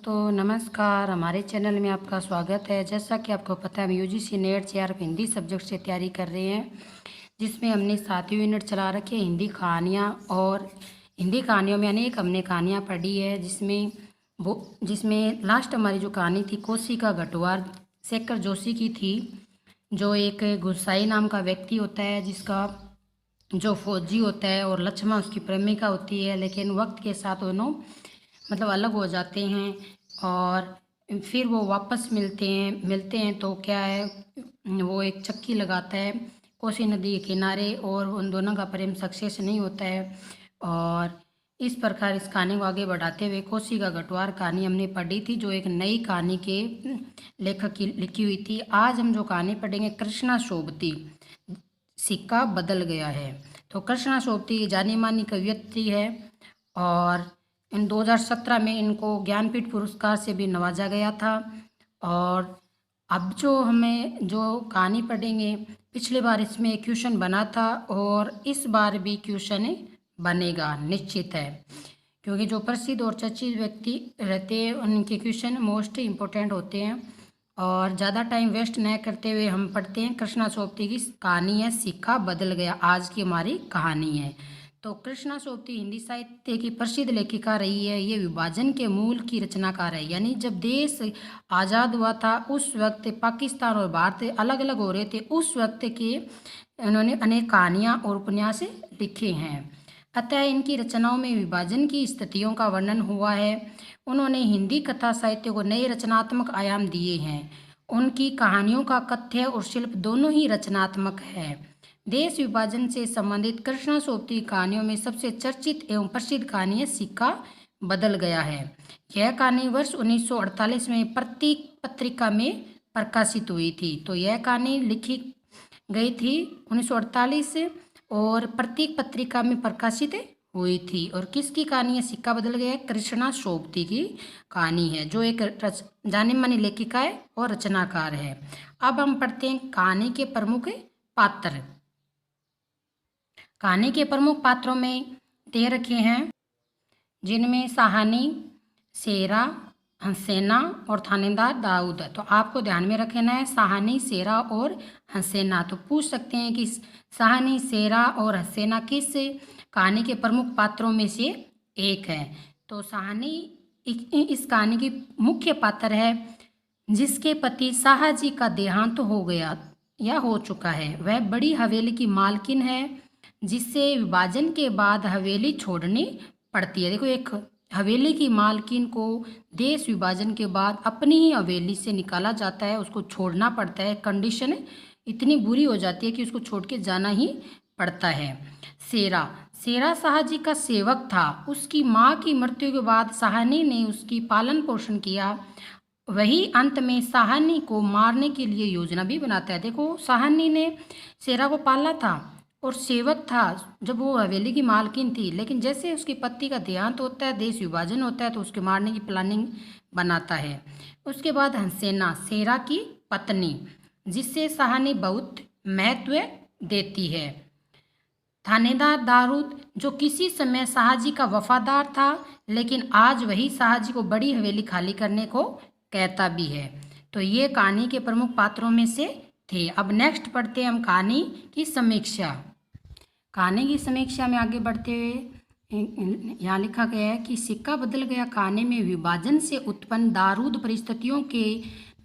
दोस्तों नमस्कार। हमारे चैनल में आपका स्वागत है। जैसा कि आपको पता है हम UGC net JRF Hindi subject से तैयारी कर रहे हैं, जिसमें हमने 7वीं यूनिट चला रखी है हिंदी कहानियाँ। और हिंदी कहानियों में अनेक हमने कहानियाँ पढ़ी है, जिसमें लास्ट हमारी जो कहानी थी कोसी का घटवार शेखर जोशी की थी। जो एक गुस्साई नाम का व्यक्ति होता है, जिसका जो फौजी होता है और लक्ष्मण उसकी प्रेमिका होती है, लेकिन वक्त के साथ दोनों अलग हो जाते हैं और फिर वो वापस मिलते हैं तो क्या है, वो एक चक्की लगाता है कोसी नदी के किनारे और उन दोनों का प्रेम सक्सेस नहीं होता है। और इस प्रकार इस कहानी को आगे बढ़ाते हुए कोसी का घटवार कहानी हमने पढ़ी थी, जो एक नई कहानी के लेखक की लिखी हुई थी। आज हम जो कहानी पढ़ेंगे कृष्णा सोबती, सिक्का बदल गया है। तो कृष्णा सोबती जानी मानी कवयित्री है और इन 2017 में इनको ज्ञानपीठ पुरस्कार से भी नवाजा गया था। और अब जो हमें जो कहानी पढ़ेंगे, पिछली बार इसमें क्वेश्चन बना था और इस बार भी क्वेश्चन बनेगा निश्चित है, क्योंकि जो प्रसिद्ध और चर्चित व्यक्ति रहते हैं उनके क्वेश्चन मोस्ट इम्पोर्टेंट होते हैं। और ज़्यादा टाइम वेस्ट न करते हुए हम पढ़ते हैं। कृष्णा सोबती की कहानी है सिक्का बदल गया, आज की हमारी कहानी है। तो कृष्णा सोबती हिंदी साहित्य की प्रसिद्ध लेखिका रही है। ये विभाजन के मूल की रचनाकार है, यानी जब देश आज़ाद हुआ था उस वक्त पाकिस्तान और भारत अलग अलग हो रहे थे, उस वक्त के उन्होंने अनेक कहानियाँ और उपन्यास लिखे हैं। अतः इनकी रचनाओं में विभाजन की स्थितियों का वर्णन हुआ है। उन्होंने हिंदी कथा साहित्य को नए रचनात्मक आयाम दिए हैं। उनकी कहानियों का कथ्य और शिल्प दोनों ही रचनात्मक है। देश विभाजन से संबंधित कृष्णा सोबती कहानियों में सबसे चर्चित एवं प्रसिद्ध कहानी है सिक्का बदल गया है। यह कहानी वर्ष 1948 में प्रतीक पत्रिका में प्रकाशित हुई थी। तो यह कहानी लिखी गई थी 1948 और प्रतीक पत्रिका में प्रकाशित हुई थी। और किसकी कहानी है सिक्का बदल गया है? कृष्णा सोबती की कहानी है, जो एक जानी मानी लेखिका है और रचनाकार है। अब हम पढ़ते हैं कहानी के प्रमुख पात्र। कहानी के प्रमुख पात्रों में दे रखे हैं, जिनमें सहानी, शेरा, हंसेना और थानेदार दाऊद। तो आपको ध्यान में रखना है सहानी, शेरा और हंसेना। तो पूछ सकते हैं कि सहानी, शेरा और हंसेना किस कहानी के प्रमुख पात्रों में से एक है। तो सहानी इस कहानी की मुख्य पात्र है, जिसके पति शाहजी का देहांत हो गया या हो चुका है। वह बड़ी हवेली की मालकिन है, जिससे विभाजन के बाद हवेली छोड़नी पड़ती है। देखो, एक हवेली की मालकिन को देश विभाजन के बाद अपनी ही हवेली से निकाला जाता है, उसको छोड़ना पड़ता है। कंडीशन इतनी बुरी हो जाती है कि उसको छोड़ के जाना ही पड़ता है। शेरा शाहजी का सेवक था। उसकी माँ की मृत्यु के बाद सहानी ने उसकी पालन पोषण किया। वही अंत में सहानी को मारने के लिए योजना भी बनाता है। देखो, सहानी ने शेरा को पाला था और सेवक था जब वो हवेली की मालकिन थी, लेकिन जैसे उसके पति का देहांत होता है, देश विभाजन होता है, तो उसके मारने की प्लानिंग बनाता है। उसके बाद हंसेना, शेरा की पत्नी, जिससे सहानी बहुत महत्व देती है। थानेदार दारूद, जो किसी समय शाहजी का वफादार था, लेकिन आज वही शाहजी को बड़ी हवेली खाली करने को कहता भी है। तो ये कहानी के प्रमुख पात्रों में से थे। अब नेक्स्ट पढ़ते हैं हम कहानी की समीक्षा। कहानी की समीक्षा में आगे बढ़ते हुए यहाँ लिखा गया है कि सिक्का बदल गया कहानी में विभाजन से उत्पन्न दारूद परिस्थितियों के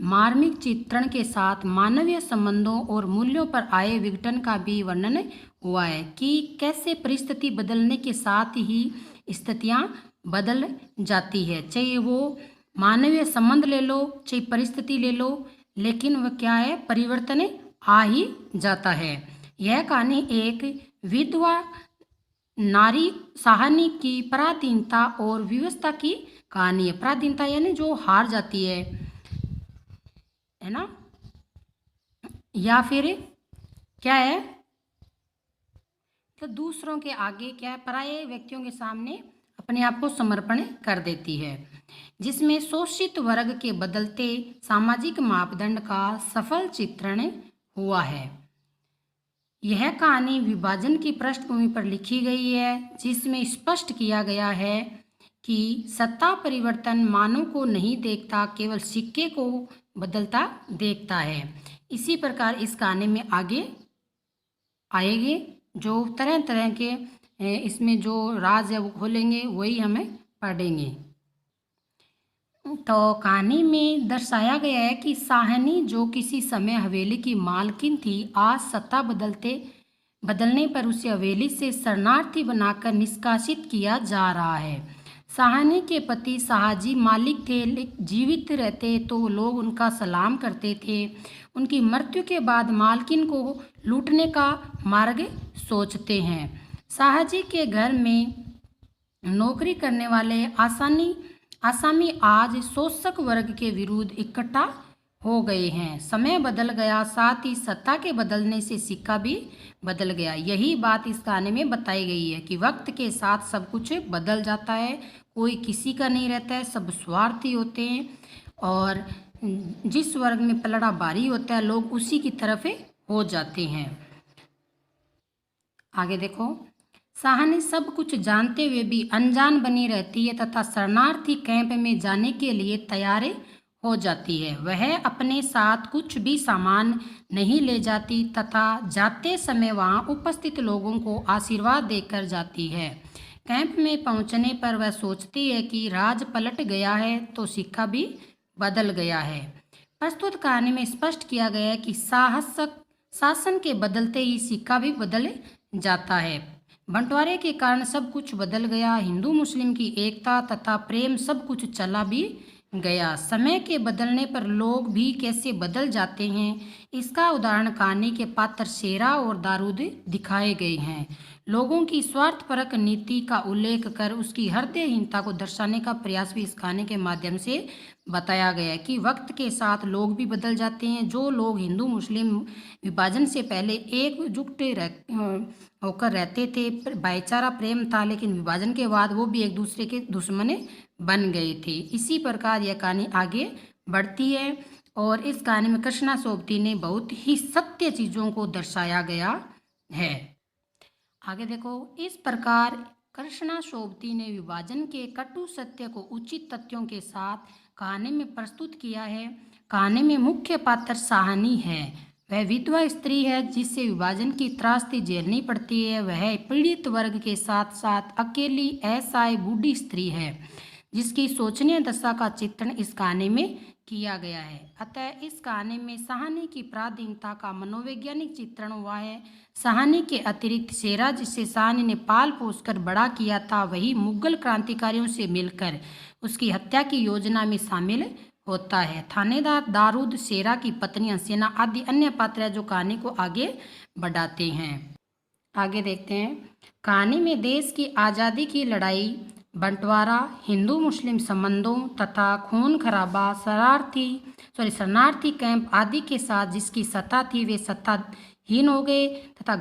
मार्मिक चित्रण के साथ मानवीय संबंधों और मूल्यों पर आए विघटन का भी वर्णन हुआ है, कि कैसे परिस्थिति बदलने के साथ ही स्थितियाँ बदल जाती है। चाहे वो मानवीय संबंध ले लो, चाहे परिस्थिति ले लो, लेकिन वह क्या है, परिवर्तन आ ही जाता है। यह कहानी एक विधवा नारी सहानी की पराधीनता और विवशता की कहानी है। पराधीनता यानी जो हार जाती है ना, या फिर क्या है, तो दूसरों के आगे क्या है, पराये व्यक्तियों के सामने अपने आप को समर्पण कर देती है, जिसमें शोषित वर्ग के बदलते सामाजिक मापदंड का सफल चित्रण हुआ है। यह कहानी विभाजन की पृष्ठभूमि पर लिखी गई है, जिसमें स्पष्ट किया गया है कि सत्ता परिवर्तन मानव को नहीं देखता, केवल सिक्के को बदलता देखता है। इसी प्रकार इस कहानी में आगे आएंगे जो तरह तरह के इसमें जो राज है वो खोलेंगे, वही हमें पढ़ेंगे। तो कहानी में दर्शाया गया है कि साहनी जो किसी समय हवेली की मालकिन थी, आज सत्ता बदलने पर उसे हवेली से शरणार्थी बनाकर निष्कासित किया जा रहा है। साहनी के पति शाहजी मालिक थे, जीवित रहते तो लोग उनका सलाम करते थे। उनकी मृत्यु के बाद मालकिन को लूटने का मार्ग सोचते हैं। शाहजी के घर में नौकरी करने वाले आसामी आज शोषक वर्ग के विरुद्ध इकट्ठा हो गए हैं। समय बदल गया, साथ ही सत्ता के बदलने से सिक्का भी बदल गया। यही बात इस कहानी में बताई गई है कि वक्त के साथ सब कुछ बदल जाता है, कोई किसी का नहीं रहता है, सब स्वार्थी होते हैं और जिस वर्ग में पलड़ा भारी होता है लोग उसी की तरफ हो जाते हैं। आगे देखो, साहनी सब कुछ जानते हुए भी अनजान बनी रहती है तथा शरणार्थी कैंप में जाने के लिए तैयार हो जाती है। वह अपने साथ कुछ भी सामान नहीं ले जाती तथा जाते समय वहां उपस्थित लोगों को आशीर्वाद देकर जाती है। कैंप में पहुंचने पर वह सोचती है कि राज पलट गया है तो सिक्का भी बदल गया है। प्रस्तुत कहानी में स्पष्ट किया गया है कि शासन के बदलते ही सिक्का भी बदल जाता है। बंटवारे के कारण सब कुछ बदल गया। हिंदू मुस्लिम की एकता तथा प्रेम सब कुछ चला भी गया। समय के बदलने पर लोग भी कैसे बदल जाते हैं, इसका उदाहरण कहानी के पात्र शेरा और दारूद दिखाए गए हैं। लोगों की स्वार्थपरक नीति का उल्लेख कर उसकी हृदयहीनता को दर्शाने का प्रयास भी इस कहानी के माध्यम से बताया गया है कि वक्त के साथ लोग भी बदल जाते हैं। जो लोग हिंदू मुस्लिम विभाजन से पहले एकजुट होकर रहते थे, भाईचारा प्रेम था, लेकिन विभाजन के बाद वो भी एक दूसरे के दुश्मन बन गए थे। इसी प्रकार यह कहानी आगे बढ़ती है और इस कहानी में कृष्णा सोबती ने बहुत ही सत्य चीज़ों को दर्शाया गया है। आगे देखो, इस प्रकार कृष्णा सोबती ने विभाजन के कटु सत्य को उचित तथ्यों के साथ कहानी में प्रस्तुत किया है। कहानी में मुख्य पात्र साहनी है। वह विधवा स्त्री है जिससे विभाजन की त्रासदी झेलनी पड़ती है। वह पीड़ित वर्ग के साथ साथ अकेली असहाय बूढ़ी स्त्री है जिसकी शोचनीय दशा का चित्रण इस कहानी में किया गया है। अतः इस कहानी में साहनी की पराधीनता का मनोवैज्ञानिक चित्रण हुआ है। साहनी के अतिरिक्त शेरा, जिसे साहनी ने पाल पोस कर बड़ा किया था, वही मुगल क्रांतिकारियों से मिलकर उसकी हत्या की योजना में शामिल होता है। थानेदार दारूद, शेरा की पत्नी हसीना आदि अन्य पात्र जो कहानी को आगे बढ़ाते हैं। आगे देखते हैं, कहानी में देश की आज़ादी की लड़ाई, बंटवारा, हिंदू मुस्लिम संबंधों तथा खून खराबा, शरणार्थी कैंप आदि के साथ जिसकी सत्ता थी वे सत्ताहीन हो गए तथा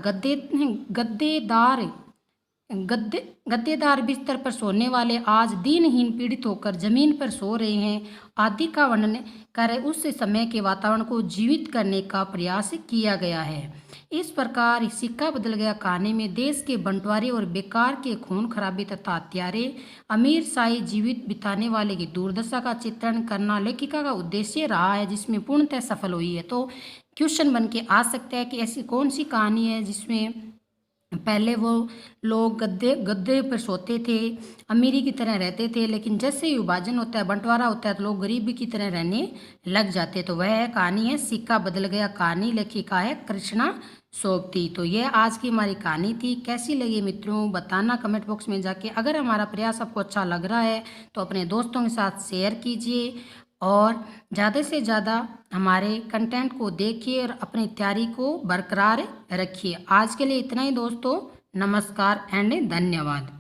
गद्देदार बिस्तर पर सोने वाले आज दीनहीन पीड़ित होकर जमीन पर सो रहे हैं आदि का वर्णन कर उस समय के वातावरण को जीवित करने का प्रयास किया गया है। इस प्रकार सिक्का बदल गया कहानी में देश के बंटवारे और बेकार के खून खराबे तथा हत्यारे, अमीर शाही जीवित बिताने वाले की दुर्दशा का चित्रण करना लेखिका का उद्देश्य रहा है, जिसमें पूर्णतः सफल हुई है। तो क्वेश्चन बन के आ सकता है कि ऐसी कौन सी कहानी है जिसमें पहले वो लोग गद्दे पर सोते थे, अमीरी की तरह रहते थे, लेकिन जैसे ही विभाजन होता है, बंटवारा होता है, तो लोग गरीबी की तरह रहने लग जाते। तो वह कहानी है सिक्का बदल गया। कहानी लेखिका है कृष्णा सोबती। तो यह आज की हमारी कहानी थी। कैसी लगी मित्रों बताना कमेंट बॉक्स में जाके। अगर हमारा प्रयास आपको अच्छा लग रहा है तो अपने दोस्तों के साथ शेयर कीजिए और ज़्यादा से ज़्यादा हमारे कंटेंट को देखिए और अपनी तैयारी को बरकरार रखिए। आज के लिए इतना ही दोस्तों, नमस्कार एंड धन्यवाद।